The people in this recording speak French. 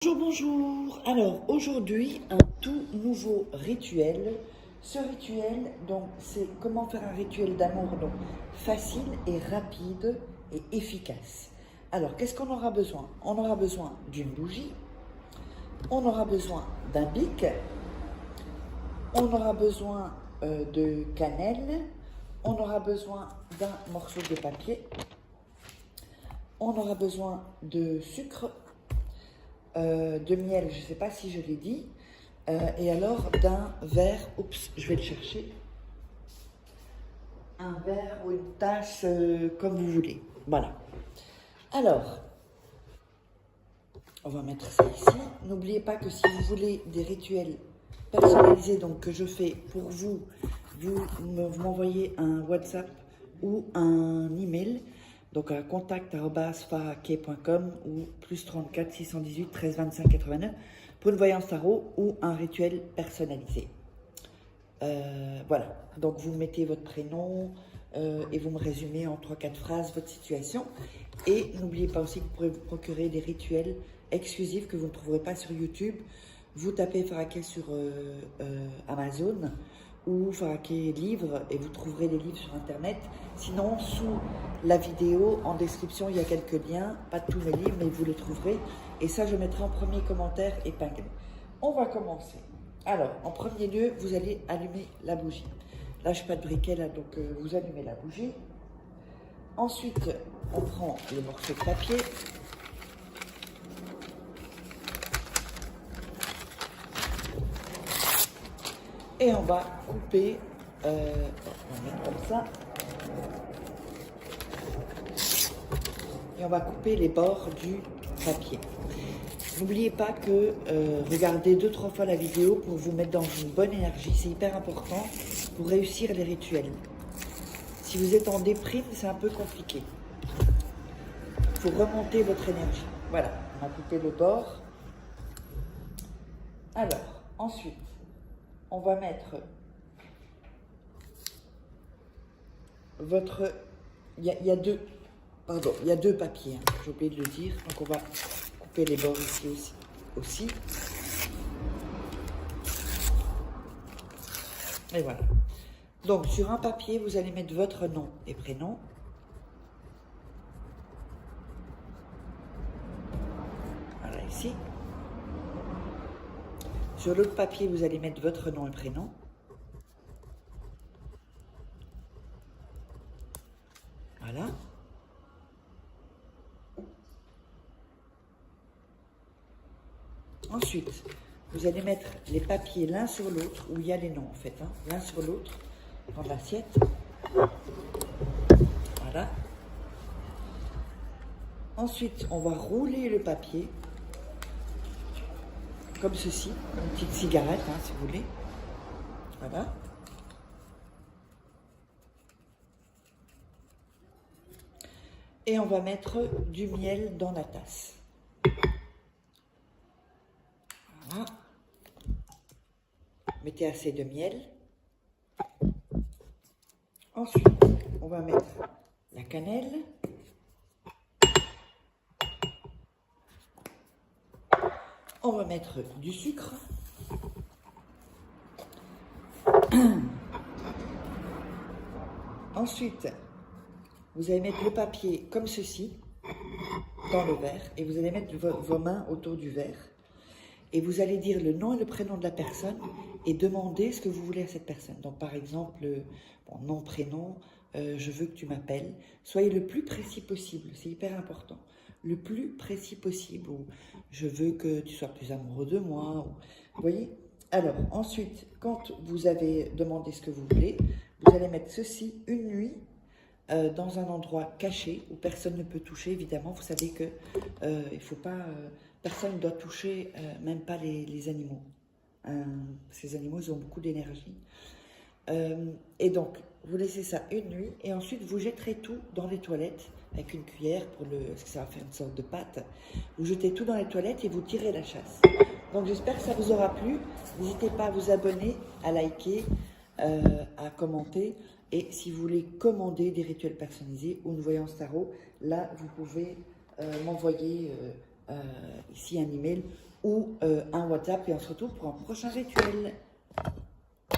Bonjour, bonjour. Alors aujourd'hui, un tout nouveau rituel. Ce rituel, donc, c'est comment faire un rituel d'amour donc facile et rapide et efficace. Alors, qu'est-ce qu'on aura besoin? On aura besoin d'une bougie, on aura besoin d'un bic, on aura besoin de cannelle, on aura besoin d'un morceau de papier, on aura besoin de sucre, de miel, je ne sais pas si je l'ai dit, et alors d'un verre, oups, je vais le chercher, un verre ou une tasse, comme vous voulez. Voilà. Alors, on va mettre ça ici. N'oubliez pas que si vous voulez des rituels personnalisés, donc que je fais pour vous, vous m'envoyez un WhatsApp ou un email, donc à contact@farake.com ou +34 618 13 25 89 pour une voyance tarot ou un rituel personnalisé. Voilà, donc vous mettez votre prénom et vous me résumez en 3-4 phrases votre situation. Et n'oubliez pas aussi que vous pourrez vous procurer des rituels exclusifs que vous ne trouverez pas sur YouTube. Vous tapez Farake sur Amazon ou Farake livre et vous trouverez les livres sur Internet. Sinon, sous la vidéo, en description, il y a quelques liens, pas tous mes livres, mais vous les trouverez. Et ça, je mettrai en premier commentaire épinglé. On va commencer. Alors, en premier lieu, vous allez allumer la bougie. Là, je n'ai pas de briquet, là, donc vous allumez la bougie. Ensuite, on prend le morceau de papier. Et on va couper, on va mettre comme ça. Et on va couper les bords du papier. N'oubliez pas que regardez 2-3 fois la vidéo pour vous mettre dans une bonne énergie. C'est hyper important pour réussir les rituels. Si vous êtes en déprime, c'est un peu compliqué. Il faut remonter votre énergie. Voilà, on a coupé le bord. Alors, ensuite, on va mettre votre... Il y a deux papiers, hein, j'ai oublié de le dire. Donc, on va couper les bords ici aussi. Et voilà. Donc, sur un papier, vous allez mettre votre nom et prénom. Voilà, ici. Sur l'autre papier, vous allez mettre votre nom et prénom. Voilà. Ensuite, vous allez mettre les papiers l'un sur l'autre, où il y a les noms en fait, hein, l'un sur l'autre, dans l'assiette. Voilà. Ensuite, on va rouler le papier, comme ceci, une petite cigarette, hein, si vous voulez. Voilà. Et on va mettre du miel dans la tasse. Voilà. Mettez assez de miel. Ensuite, on va mettre la cannelle. On va mettre du sucre. Ensuite, vous allez mettre le papier comme ceci dans le verre et vous allez mettre vos mains autour du verre. Et vous allez dire le nom et le prénom de la personne et demander ce que vous voulez à cette personne. Donc, par exemple, bon, nom, prénom, je veux que tu m'appelles. Soyez le plus précis possible, c'est hyper important. Le plus précis possible. Ou je veux que tu sois plus amoureux de moi. Ou, vous voyez? Alors, ensuite, quand vous avez demandé ce que vous voulez, vous allez mettre ceci une nuit dans un endroit caché où personne ne peut toucher. Évidemment, vous savez que il faut pas... personne ne doit toucher, même pas les animaux. Ces animaux, ils ont beaucoup d'énergie. Et donc, vous laissez ça une nuit, et ensuite, vous jetterez tout dans les toilettes, avec une cuillère, parce que ça va faire une sorte de pâte. Vous jetez tout dans les toilettes et vous tirez la chasse. Donc, j'espère que ça vous aura plu. N'hésitez pas à vous abonner, à liker, à commenter. Et si vous voulez commander des rituels personnalisés ou une voyance tarot, là, vous pouvez m'envoyer ici un email ou un WhatsApp et on se retrouve pour un prochain rituel.